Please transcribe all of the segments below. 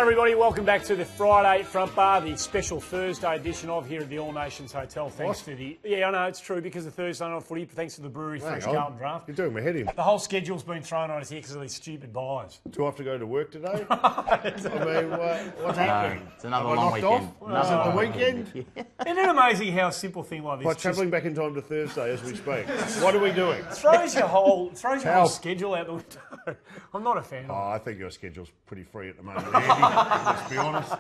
everybody, welcome back to the Friday Front Bar, the special Thursday edition of here at the All Nations Hotel. Thanks to the... Yeah, I know, it's true, because of Thursday night footy, thanks to the brewery fresh Carlton draft. You're doing my head in. The whole schedule's been thrown on us here because of these stupid buys. Do I have to go to work today? I mean, what's happening? It's another long weekend. Is it the weekend? Isn't it amazing how a simple thing like this... By travelling back in time to Thursday as we speak. What are we doing? Throws your whole schedule out the window. I'm not a fan of it. I think your schedule's pretty free at the moment, Andy. Let's be honest.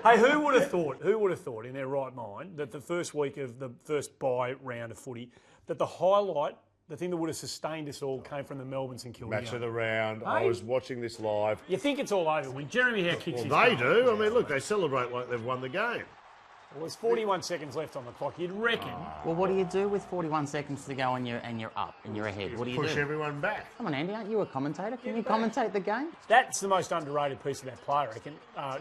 Hey, who would have thought in their right mind that the first week of the first bye round of footy, that the highlight, the thing that would have sustained us all, came from the Melbourne St Kilda Match game? of the round. Hey? I was watching this live. You think it's all over when Jeremy Howe kicks his They goal. do. I mean, look, they celebrate like they've won the game. Well, there's 41 seconds left on the clock. You'd reckon. Well, what do you do with 41 seconds to go and you're up and you're ahead? What do you Push do? everyone back. Come on, Andy, aren't you a commentator? Can you commentate the game? That's the most underrated piece of that play, I reckon.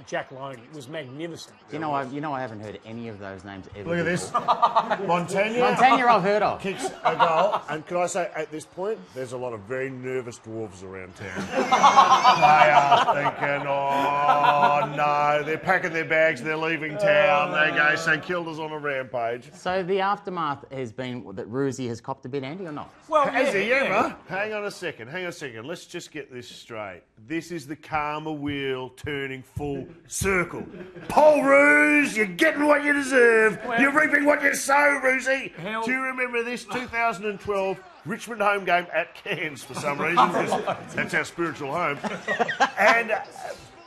Jack Loney was magnificent. You know, I haven't heard any of those names ever. Look at this. Montagna I've heard of. kicks a goal. And can I say, at this point, there's a lot of very nervous dwarves around town. They are thinking, oh, no. They're packing their bags, they're leaving town. They go, St Kilda's on a rampage. So the aftermath has been that Roosie has copped a bit, Andy, or not? Well, Has he ever? Hang on a second. Let's just get this straight. This is the karma wheel turning full circle. Paul Roos, you're getting what you deserve. You're reaping what you sow, Roosie. Do you remember this 2012 Richmond home game at Cairns for some reason? 'Cause that's our spiritual home. And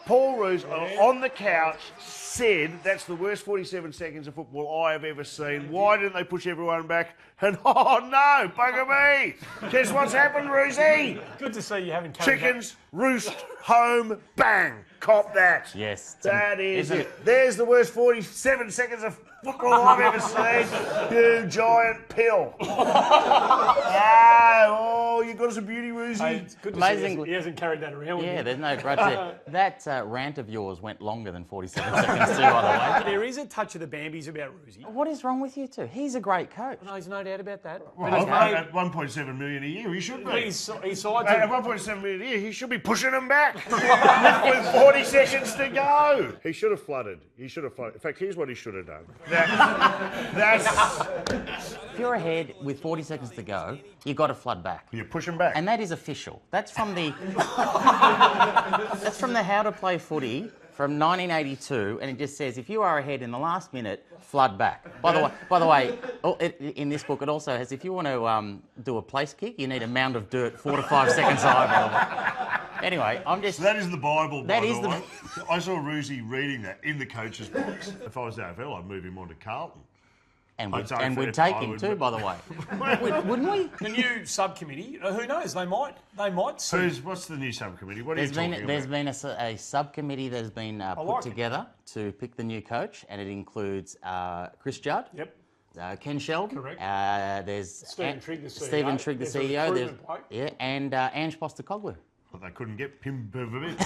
Paul Roos on the couch said that's the worst 47 seconds of football I have ever seen. Why didn't they push everyone back? And oh no, bugger me! Guess what's happened, Roosie? Good to see you having carried Chickens, roost, home, bang. Cop that. Yes. That is Isn't it. There's the worst 47 seconds of football I've ever seen. You giant pill. You got us a beauty, Roosie. Hey, it's good to Amazing. see he hasn't carried that around with Yeah, him. there's no grudge there. That rant of yours went longer than 47 seconds too, by the way. There is a touch of the Bambies about Roosie. What is wrong with you two? He's a great coach. No, there's no doubt about that. Well, But he's made- at 1.7 million a year, he should be. His sides At are... 1.7 million a year, he should be pushing them back with 40 seconds to go. He should have flooded. In fact, here's what he should have done. That's If you're ahead with 40 seconds to go, you've got to flood back. you push him back. And that is official. That's from the How to Play Footy from 1982, and it just says if you are ahead in the last minute, flood back. By the way, in this book it also has if you want to do a place kick, you need a mound of dirt 4 to 5 seconds high. Anyway, I'm just. So that is the Bible. That by is the the- way. I saw Roosie reading that in the coach's box. If I was AFL, I'd move him on to Carlton. And I'd say we'd fair take play, him wouldn't too, it? by the way. Wouldn't we? The new subcommittee, who knows, they might see. What's the new subcommittee? What are you talking There's about? been a subcommittee that has been like put it. together to pick the new coach, and it includes Chris Judd. Yep. Ken Sheldon. Correct. There's Stephen Trigg, the CEO. Stephen Trigg, the There's a CEO. recruitment bloke. Yeah, and Ange Postecoglou. Well, they couldn't get Pim Verbeek.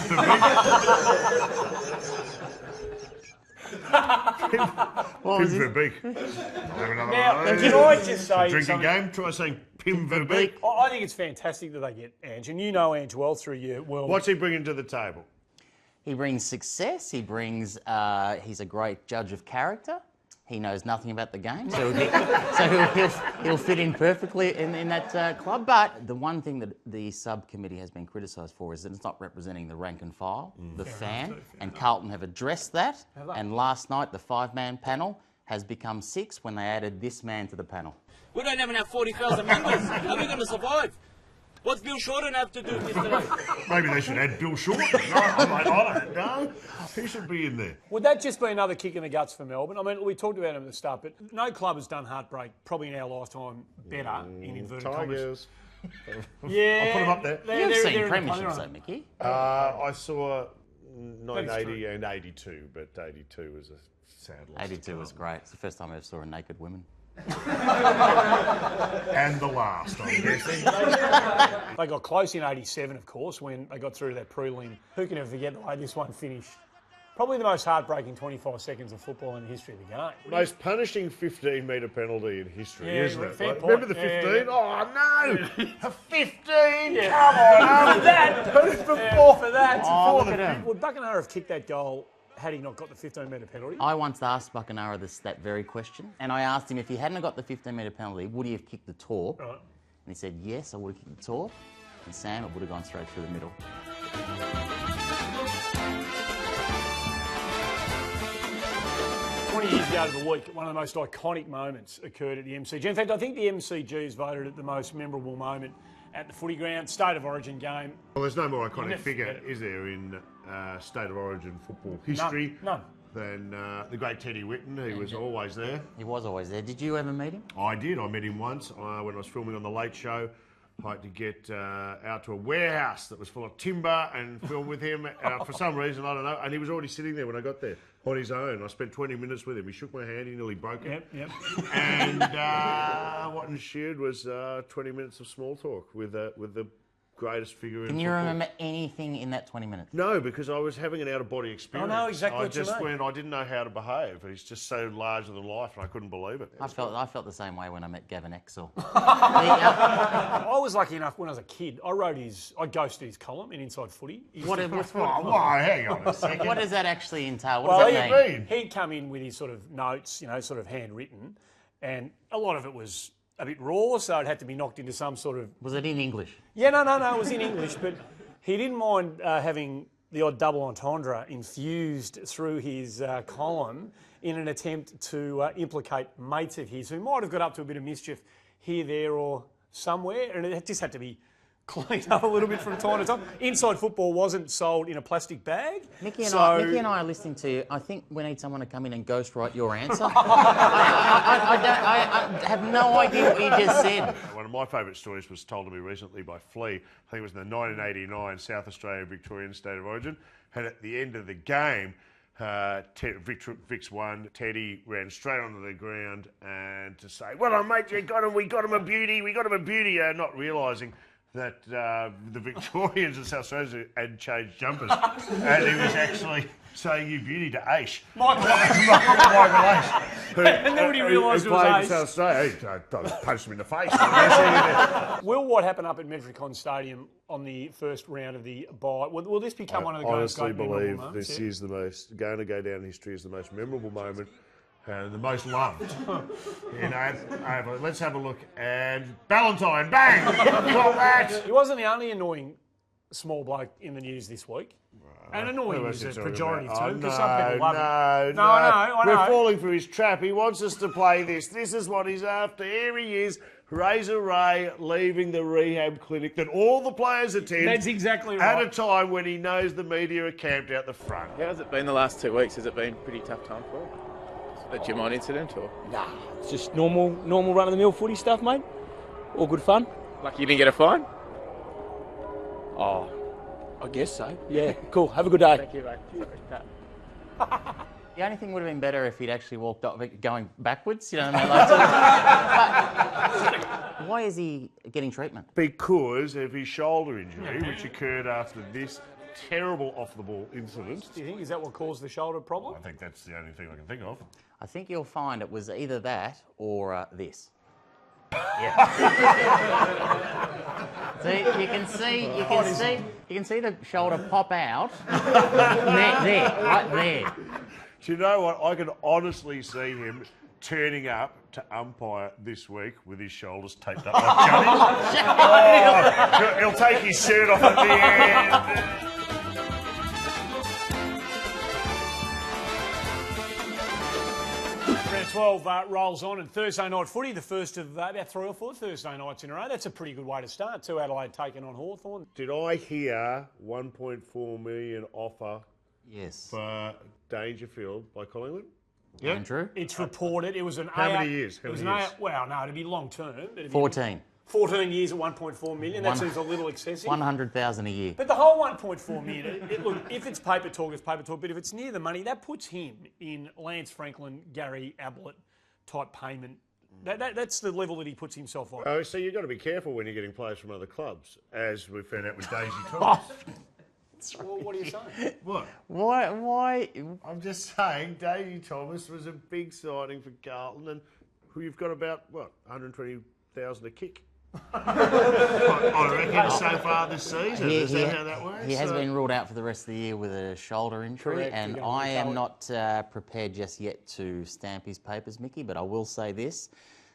What was Pim it? Verbeek. Have another Now, one of can those. I just say Drinking something? game. Try saying Pim Verbeek. I think it's fantastic that they get Ange, and you know Ange well through your world. What's he bringing to the table? He brings success. He brings. He's a great judge of character. He knows nothing about the game, so he'll fit in perfectly in that club. But the one thing that the subcommittee has been criticised for is that it's not representing the rank and file, the fan, and Carlton have addressed that. And last night, the 5-man panel has become 6 when they added this man to the panel. We don't even have 40,000 members. How are we going to survive? What's Bill Shorten have to do with this? Maybe they should add Bill Short. No, I don't know. He should be in there. Would that just be another kick in the guts for Melbourne? I mean, we talked about him at the start, but no club has done heartbreak probably in our lifetime better in inverted commas. Tigers. Yeah, I'll put them up there. You've seen they're in the premierships, runner. though, Mickey. I saw 980 true. and 82, but 82 was a sad loss. 82 was great. It's the first time I ever saw a naked woman. And the last, I'm guessing. They got close in 87, of course, when they got through to that prelim. Who can ever forget the way this one finished? Probably the most heartbreaking 25 seconds of football in the history of the game. Most punishing 15-metre penalty in history, Yeah, isn't it? fair Like, point. remember the Yeah, 15? yeah. Oh, no! A 15? Yeah. Come on! For that, for that, Oh, look at him. would Buckenara have kicked that goal had he not got the 15-metre penalty? I once asked Buckenara that very question, and I asked him if he hadn't got the 15-metre penalty, would he have kicked the torp? Right. And he said, yes, I would have kicked the torp. And Sam, it would have gone straight through the middle. 20 years ago to the week, one of the most iconic moments occurred at the MCG. In fact, I think the MCG is voted at the most memorable moment at the footy ground. State of Origin game. Well, there's no more iconic never figure, forget it. is there, in State of Origin football history None. than the great Teddy Whitten, who was always there. He was always there. Did you ever meet him? I did. I met him once when I was filming on The Late Show. I had to get out to a warehouse that was full of timber and film with him for some reason, I don't know. And he was already sitting there when I got there on his own. I spent 20 minutes with him. He shook my hand, he nearly broke it. Yep. And what ensued was 20 minutes of small talk with the greatest figure in Can you football. remember anything in that 20 minutes? No, because I was having an out-of-body experience. I know exactly I what you just mean. I didn't know how to behave. He's just so larger than life, and I couldn't believe it. I felt the same way when I met Gavin Exel. I was lucky enough when I was a kid. I ghosted his column in Inside Footy. He used to- Whoa, hang on a second. What does that actually entail? What Well, does What that do you mean? mean? He'd come in with his sort of notes, sort of handwritten, and a lot of it was a bit raw, so it had to be knocked into some sort of... Was it in English? Yeah, no, it was in English, but he didn't mind having the odd double entendre infused through his column in an attempt to implicate mates of his who might have got up to a bit of mischief here, there or somewhere, and it just had to be cleaned up a little bit from time to time. Inside Football wasn't sold in a plastic bag. Mickey and I are listening to you. I think we need someone to come in and ghostwrite your answer. I have no idea what you just said. One of my favourite stories was told to me recently by Flea. I think it was in the 1989 South Australia Victorian State of Origin. And at the end of the game, Vic's won. Teddy ran straight onto the ground and to say, "Well done, mate, we got him a beauty, not realising that the Victorians of South Australia had changed jumpers. And he was actually saying you beauty to Aish. Michael Aish. And then when he realised it was played in Aish. South Australia, I punched him in the face. Will what happened up at Metricon Stadium on the first round of the bye, will this become one of the I honestly great memorable believe moments? this Yeah? is going to go down in history as the most memorable moment and the most loved. Let's have a look. And Ballantyne, bang! Well, that. He wasn't the only annoying small bloke in the news this week. And annoying is a pejorative term, because some people love it. No, I know. We're falling for his trap. He wants us to play this. This is what he's after. Here he is, Razor Ray, leaving the rehab clinic that all the players attend. That's exactly At right. a time when he knows the media are camped out the front. How has it been the last 2 weeks? Has it been a pretty tough time for you? A gym on incident or? Nah, it's just normal run-of-the-mill footy stuff, mate. All good fun. Lucky you didn't get a fine? Oh, I guess so. Yeah, cool. Have a good day. Thank you, mate. The only thing would have been better if he'd actually walked up going backwards, you know what I mean? But why is he getting treatment? Because of his shoulder injury, which occurred after this terrible off-the-ball incident. Do you think, is that what caused the shoulder problem? I think that's the only thing I can think of. I think you'll find it was either that or this. See, you can see the shoulder pop out. there, right there. Do you know what? I can honestly see him turning up to umpire this week with his shoulders taped up like Johnny. He'll take his shirt off at the end. Round 12 rolls on, and Thursday night footy, the first of about 3 or 4 Thursday nights in a row. That's a pretty good way to start. 2 Adelaide taking on Hawthorn. Did I hear 1.4 million offer Yes. for Dangerfield by Collingwood? Andrew? It's reported it was an How AR many years? How It was many an years? AR well, no, it'd be long term. It'd be 14. 14 years at 1.4 million. That seems a little excessive. 100,000 a year. But the whole 1.4 million, look, if it's paper talk, it's paper talk. But if it's near the money, that puts him in Lance Franklin, Gary Ablett type payment. That's the level that he puts himself on. Oh, so you've got to be careful when you're getting players from other clubs, as we found out with Daisy Thomas. Well, what are you saying? What? Why? I'm just saying, Davey Thomas was a big signing for Carlton, and who you've got about, 120,000 a kick? I reckon so far this season. Is that how that works? He has been ruled out for the rest of the year with a shoulder injury, Correct, and I am not prepared just yet to stamp his papers, Mickey, but I will say this,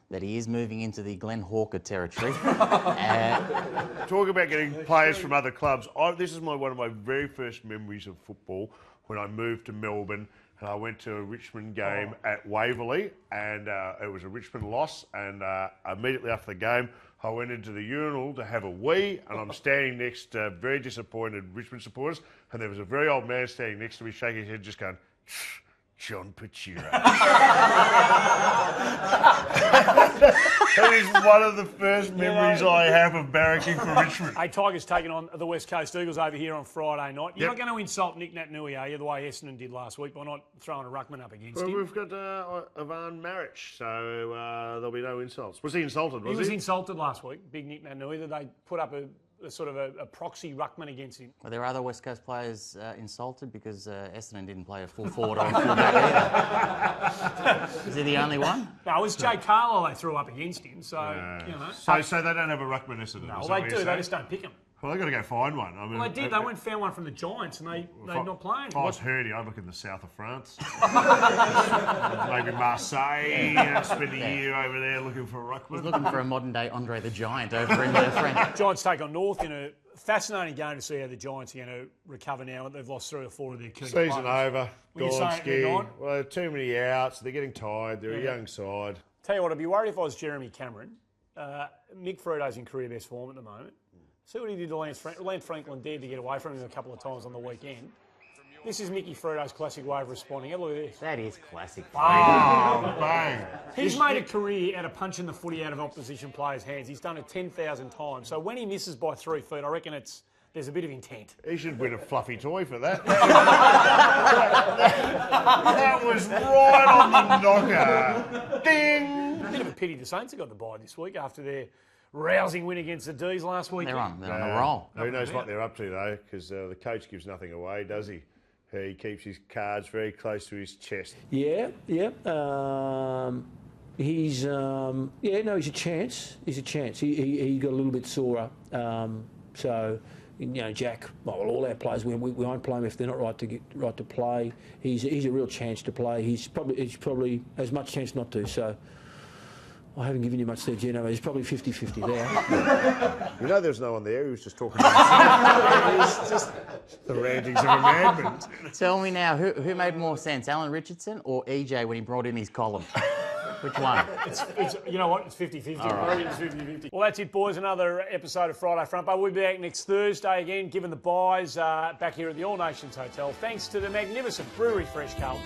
that he is moving into the Glenn Hawker territory. Talk about getting players from other clubs. This is one of my very first memories of football when I moved to Melbourne. And I went to a Richmond game at Waverley, and it was a Richmond loss. And immediately after the game, I went into the urinal to have a wee, and I'm standing next to very disappointed Richmond supporters, and there was a very old man standing next to me, shaking his head, just going, John Pachira. That is one of the first memories I have of barracking for Richmond. Hey, Tigers taking on the West Coast Eagles over here on Friday night. You're not going to insult Nick Naitanui, are you, the way Essendon did last week by not throwing a ruckman up against him? We've got Ivan Maric, so there'll be no insults. Was he insulted, was he? He was insulted last week, big Nick Naitanui, that they put up a sort of a proxy ruckman against him. Were there other West Coast players insulted because Essendon didn't play a full forward or a full back either? Is he the only one? No, it was Jay Carlo they threw up against him, so, you know. So they don't have a ruckman Essendon? No, they do, they just don't pick him. Well, they've got to go find one. I mean, Well, they did. They went and found one from the Giants, and they're not playing. If I was Hurdy, I'd look in the south of France. Maybe Marseille, spend a year over there looking for a ruckman. He's looking for a modern-day Andre the Giant over in France. Giants take on North in a fascinating game to see how the Giants are going to recover now. They've lost 3 or 4 of their key players. Season over. Were you saying they're Gonski. gone? Well, too many outs. They're getting tired. They're a young side. Tell you what, I'd be worried if I was Jeremy Cameron. Mick Frito's in career best form at the moment. See what he did to Lance Franklin. Lance Franklin dared to get away from him a couple of times on the weekend. This is Mickey Frito's classic way of responding. Have a look at this. That is classic. Oh, bang. He's made a career out of punching the footy out of opposition players' hands. He's done it 10,000 times. So when he misses by 3 feet, I reckon there's a bit of intent. He should win a fluffy toy for that. That was right on the knocker. Ding! A bit of a pity the Saints have got the bye this week after their rousing win against the D's last week. They're on a roll. Who knows what they're up to, though, because the coach gives nothing away, does he? He keeps his cards very close to his chest. Yeah. He's he's a chance. He's a chance. He got a little bit sorer. So, you know, Jack. Well, all our players, we won't play them if they're not right to play. He's a real chance to play. He's probably as much chance not to. So, I haven't given you much there, Gino. He's probably 50-50 there. You know, there's no one there. He was just talking about it's just the rantings of a madman. Tell me now, who made more sense, Alan Richardson or EJ when he brought in his column? Which one? It's you know what? It's 50-50. Right. It's 50-50. Well, that's it, boys. Another episode of Friday Front Bar. We'll be back next Thursday again, given the buys back here at the All Nations Hotel. Thanks to the magnificent Brewery Fresh Carlton.